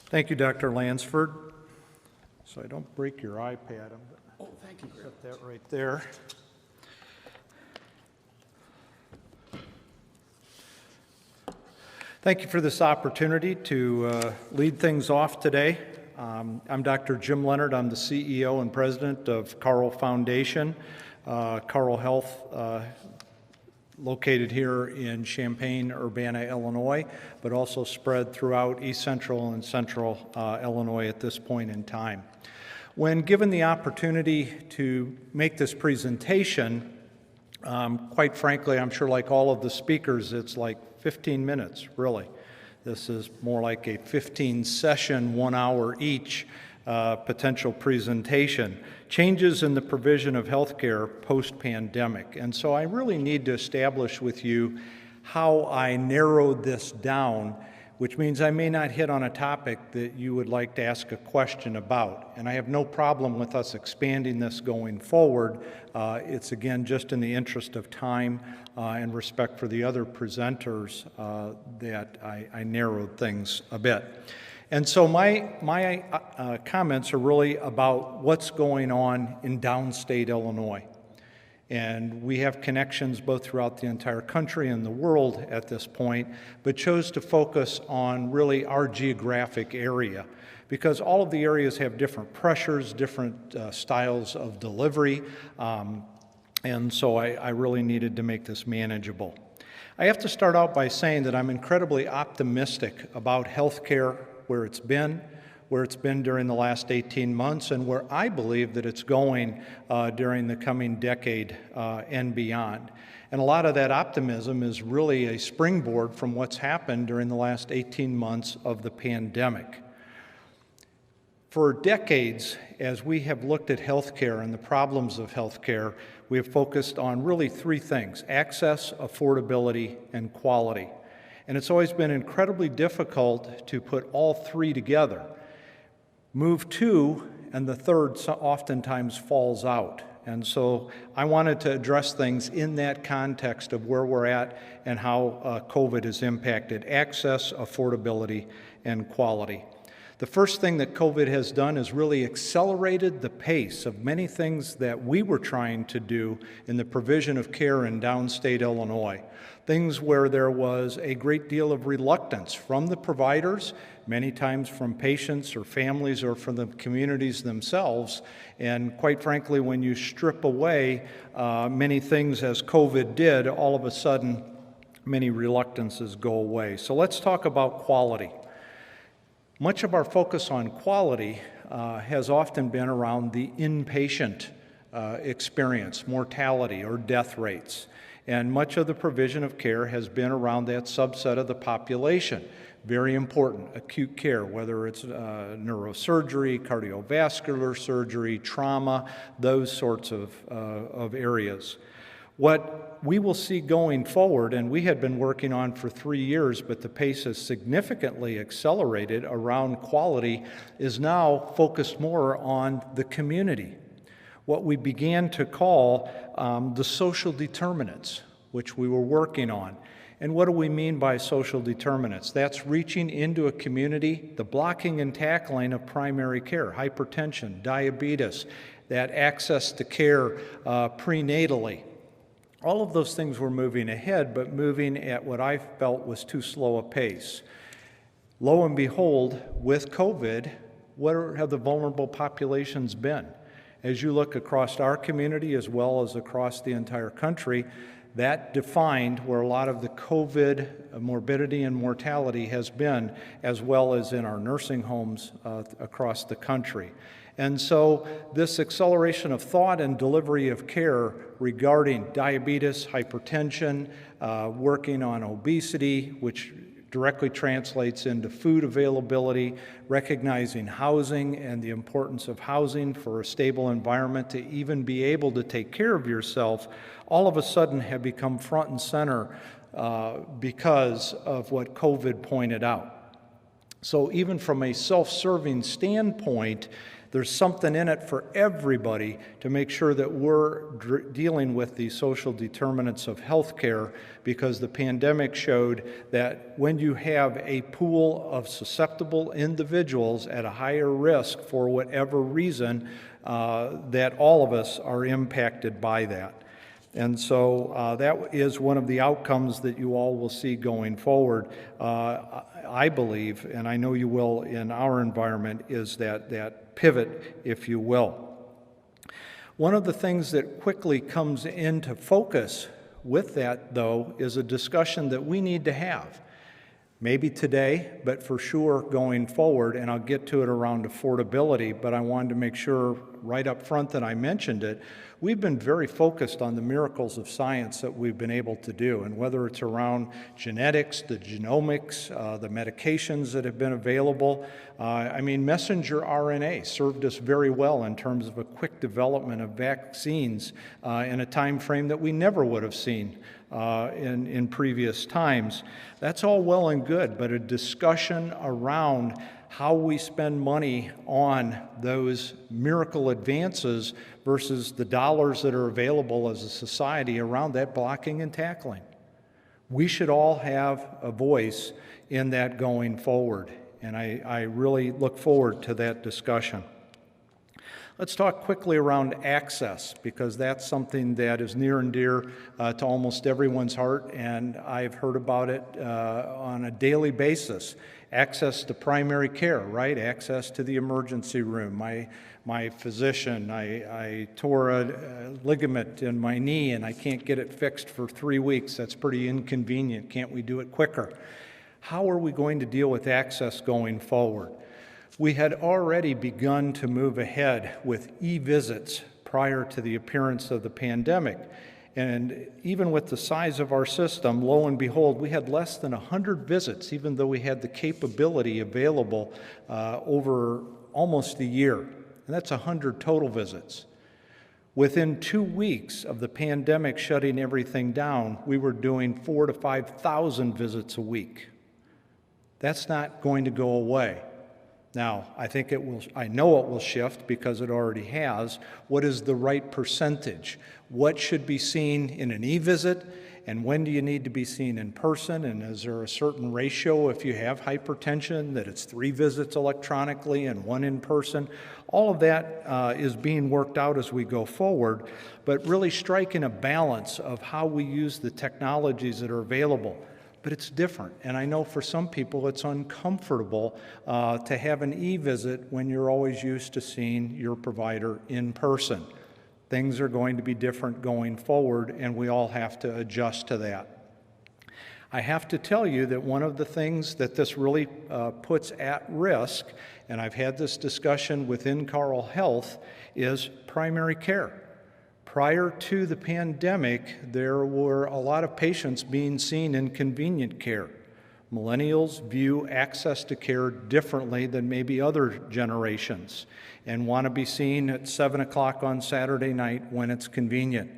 Thank you, Dr. Lansford. So I don't break your iPad. Thank you. Set that right there. Thank you for this opportunity to lead things off today. I'm Dr. Jim Leonard. I'm the CEO and president of Carle Foundation, Carle Health, located here in Champaign-Urbana, Illinois, but also spread throughout East Central and Central Illinois at this point in time. When given the opportunity to make this presentation, quite frankly, I'm sure like all of the speakers, it's like 15 minutes, really. This is more like a 15-session, 1 hour each potential presentation. Changes in the provision of healthcare post-pandemic. And so I really need to establish with you how I narrowed this down, which means I may not hit on a topic that you would like to ask a question about. And I have no problem with us expanding this going forward. It's again just in the interest of time and respect for the other presenters that I narrowed things a bit. And so my comments are really about what's going on in downstate Illinois. And we have connections both throughout the entire country and the world at this point, but chose to focus on really our geographic area because all of the areas have different pressures, different styles of delivery, and so I really needed to make this manageable. I have to start out by saying that I'm incredibly optimistic about healthcare, where it's been during the last 18 months, and where I believe that it's going during the coming decade and beyond. And a lot of that optimism is really a springboard from what's happened during the last 18 months of the pandemic. For decades, as we have looked at healthcare and the problems of healthcare, we have focused on really three things: access, affordability, and quality. And it's always been incredibly difficult to put all three together. Move two, and the third oftentimes falls out. And so I wanted to address things in that context of where we're at and how COVID has impacted access, affordability, and quality. The first thing that COVID has done is really accelerated the pace of many things that we were trying to do in the provision of care in downstate Illinois. Things where there was a great deal of reluctance from the providers, many times from patients or families or from the communities themselves. And quite frankly, when you strip away many things as COVID did, all of a sudden, many reluctances go away. So let's talk about quality. Much of our focus on quality has often been around the inpatient experience, mortality or death rates. And much of the provision of care has been around that subset of the population. Very important, acute care, whether it's neurosurgery, cardiovascular surgery, trauma, those sorts of areas. What we will see going forward, and we had been working on for 3 years, but the pace has significantly accelerated around quality, is now focused more on the community. What we began to call the social determinants, which we were working on. And what do we mean by social determinants? That's reaching into a community, the blocking and tackling of primary care, hypertension, diabetes, that access to care prenatally. All of those things were moving ahead, but moving at what I felt was too slow a pace. Lo and behold, with COVID, what have the vulnerable populations been? As you look across our community as well as across the entire country, that defined where a lot of the COVID morbidity and mortality has been, as well as in our nursing homes across the country. And so this acceleration of thought and delivery of care regarding diabetes, hypertension, working on obesity, which directly translates into food availability, recognizing housing and the importance of housing for a stable environment to even be able to take care of yourself, all of a sudden have become front and center because of what COVID pointed out. So even from a self-serving standpoint, there's something in it for everybody to make sure that we're dealing with the social determinants of healthcare, because the pandemic showed that when you have a pool of susceptible individuals at a higher risk for whatever reason, that all of us are impacted by that. And so that is one of the outcomes that you all will see going forward, I believe, and I know you will in our environment, is that pivot, if you will. One of the things that quickly comes into focus with that, though, is a discussion that we need to have. Maybe today, but for sure going forward, and I'll get to it around affordability, but I wanted to make sure right up front that I mentioned it. We've been very focused on the miracles of science that we've been able to do, and whether it's around genetics, the genomics, the medications that have been available. Messenger RNA served us very well in terms of a quick development of vaccines in a time frame that we never would have seen in previous times. That's all well and good, but a discussion around how we spend money on those miracle advances versus the dollars that are available as a society around that blocking and tackling. We should all have a voice in that going forward, and I really look forward to that discussion. Let's talk quickly around access, because that's something that is near and dear to almost everyone's heart, and I've heard about it on a daily basis. Access to primary care, right? Access to the emergency room. My physician, I tore a ligament in my knee and I can't get it fixed for 3 weeks. That's pretty inconvenient. Can't we do it quicker? How are we going to deal with access going forward? We had already begun to move ahead with e-visits prior to the appearance of the pandemic. And even with the size of our system, lo and behold, we had less than 100 visits, even though we had the capability available over almost a year. And that's 100 total visits. Within 2 weeks of the pandemic shutting everything down, we were doing 4,000 to 5,000 visits a week. That's not going to go away. Now, I know it will shift because it already has. What is the right percentage? What should be seen in an e-visit, and when do you need to be seen in person? And is there a certain ratio if you have hypertension that it's 3 visits electronically and 1 in person? All of that is being worked out as we go forward, but really striking a balance of how we use the technologies that are available. But it's different, and I know for some people it's uncomfortable to have an e-visit when you're always used to seeing your provider in person. Things are going to be different going forward, and we all have to adjust to that. I have to tell you that one of the things that this really puts at risk, and I've had this discussion within Carle Health, is primary care. Prior to the pandemic, there were a lot of patients being seen in convenient care. Millennials view access to care differently than maybe other generations and want to be seen at 7 o'clock on Saturday night when it's convenient.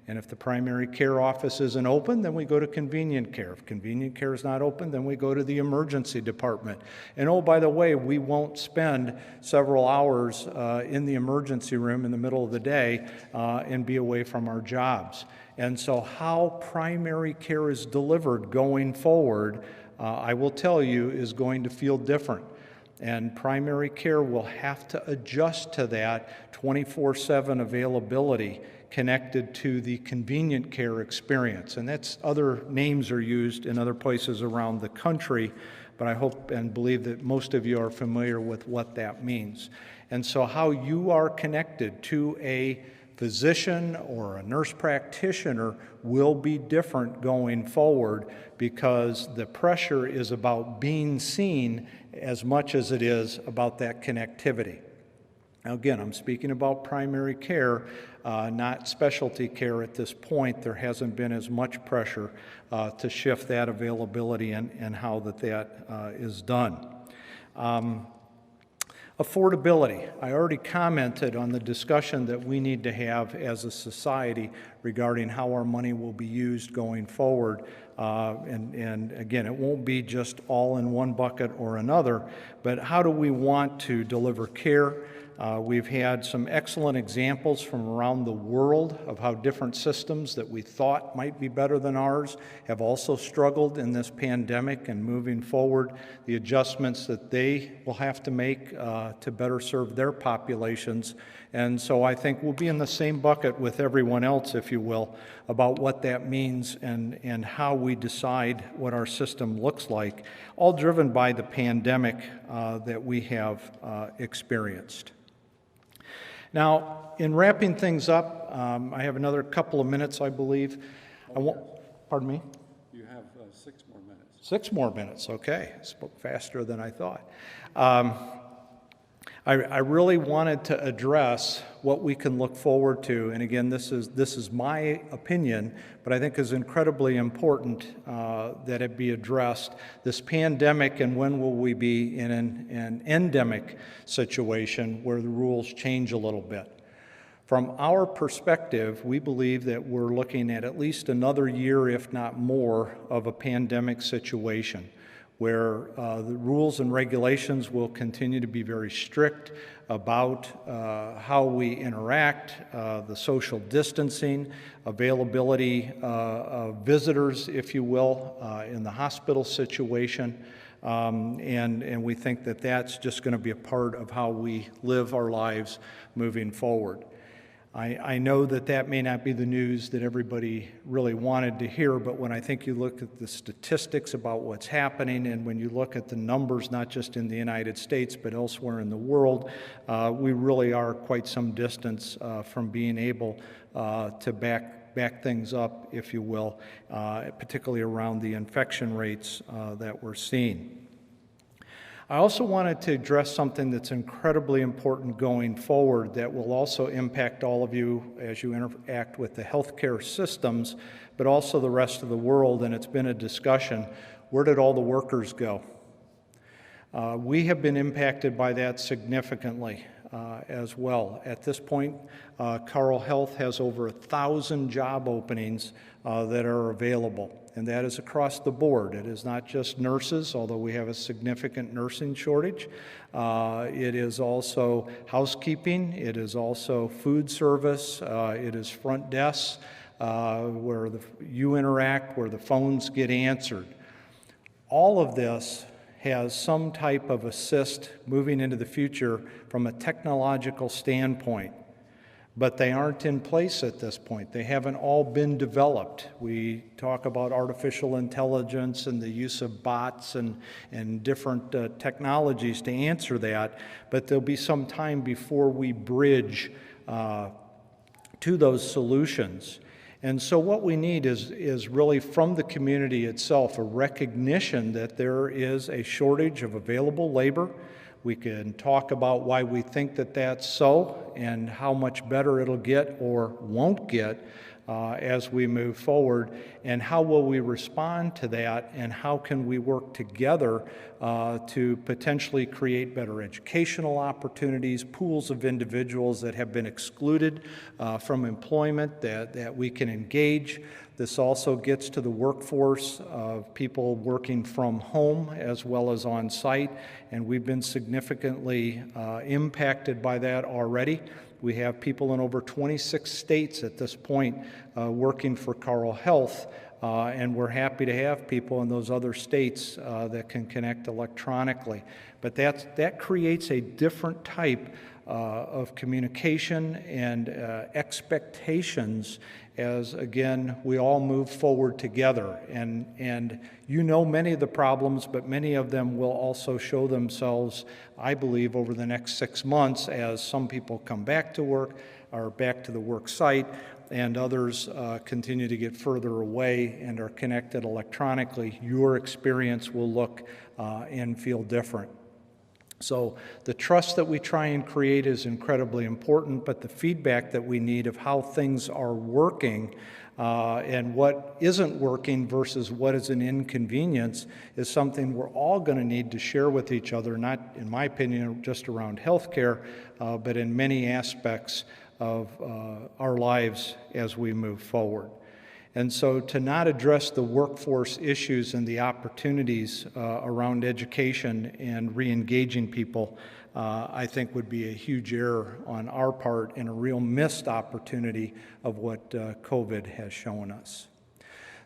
And if the primary care office isn't open, then we go to convenient care. If convenient care is not open, then we go to the emergency department. And oh, by the way, we won't spend several hours in the emergency room in the middle of the day and be away from our jobs. And so how primary care is delivered going forward, I will tell you, is going to feel different. And primary care will have to adjust to that 24/7 availability connected to the convenient care experience. And that's other names are used in other places around the country, but I hope and believe that most of you are familiar with what that means. And so how you are connected to a physician or a nurse practitioner will be different going forward, because the pressure is about being seen as much as it is about that connectivity. Now again, I'm speaking about primary care, not specialty care at this point. There hasn't been as much pressure to shift that availability and how that is done. Affordability. I already commented on the discussion that we need to have as a society regarding how our money will be used going forward. And again, it won't be just all in one bucket or another, but how do we want to deliver care? We've had some excellent examples from around the world of how different systems that we thought might be better than ours have also struggled in this pandemic, and moving forward, the adjustments that they will have to make to better serve their populations. And so I think we'll be in the same bucket with everyone else, if you will, about what that means and how we decide what our system looks like, all driven by the pandemic that we have experienced. Now, in wrapping things up, I have another couple of minutes, I believe. Pardon me? You have 6 more minutes. 6 more minutes, okay. I spoke faster than I thought. I really wanted to address what we can look forward to, and again, this is my opinion, but I think is incredibly important that it be addressed. This pandemic, and when will we be in an endemic situation where the rules change a little bit? From our perspective, we believe that we're looking at least another year, if not more, of a pandemic situation, where the rules and regulations will continue to be very strict about how we interact, the social distancing, availability of visitors, if you will, in the hospital situation. And we think that that's just going to be a part of how we live our lives moving forward. I know that that may not be the news that everybody really wanted to hear, but when I think you look at the statistics about what's happening, and when you look at the numbers, not just in the United States, but elsewhere in the world, we really are quite some distance from being able to back things up, if you will, particularly around the infection rates that we're seeing. I also wanted to address something that's incredibly important going forward that will also impact all of you as you interact with the healthcare systems, but also the rest of the world, and it's been a discussion. Where did all the workers go? We have been impacted by that significantly as well. At this point, Carle Health has over 1,000 job openings that are available, and that is across the board. It is not just nurses, although we have a significant nursing shortage. It is also housekeeping. It is also food service. It is front desks where you interact, where the phones get answered. All of this has some type of assist moving into the future from a technological standpoint, but they aren't in place at this point. They haven't all been developed. We talk about artificial intelligence and the use of bots and different technologies to answer that, but there'll be some time before we bridge to those solutions. And so what we need is really from the community itself a recognition that there is a shortage of available labor. We can talk about why we think that that's so and how much better it'll get or won't get as we move forward, and how will we respond to that, and how can we work together to potentially create better educational opportunities, pools of individuals that have been excluded from employment that we can engage. This also gets to the workforce of people working from home as well as on site, and we've been significantly impacted by that already. We have people in over 26 states at this point working for Carle Health, and we're happy to have people in those other states that can connect electronically. But that creates a different type of communication and expectations as, again, we all move forward together. And you know many of the problems, but many of them will also show themselves, I believe, over the next 6 months as some people come back to work or back to the work site, and others continue to get further away and are connected electronically. Your experience will look and feel different. So the trust that we try and create is incredibly important, but the feedback that we need of how things are working and what isn't working versus what is an inconvenience is something we're all going to need to share with each other, not, in my opinion, just around healthcare, but in many aspects of our lives as we move forward. And so to not address the workforce issues and the opportunities around education and re-engaging people, I think would be a huge error on our part and a real missed opportunity of what COVID has shown us.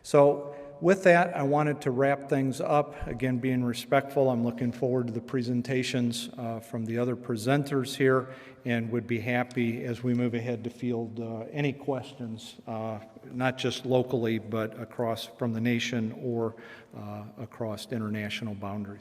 So with that, I wanted to wrap things up. Again, being respectful, I'm looking forward to the presentations from the other presenters here and would be happy as we move ahead to field any questions, not just locally, but across from the nation or across international boundaries.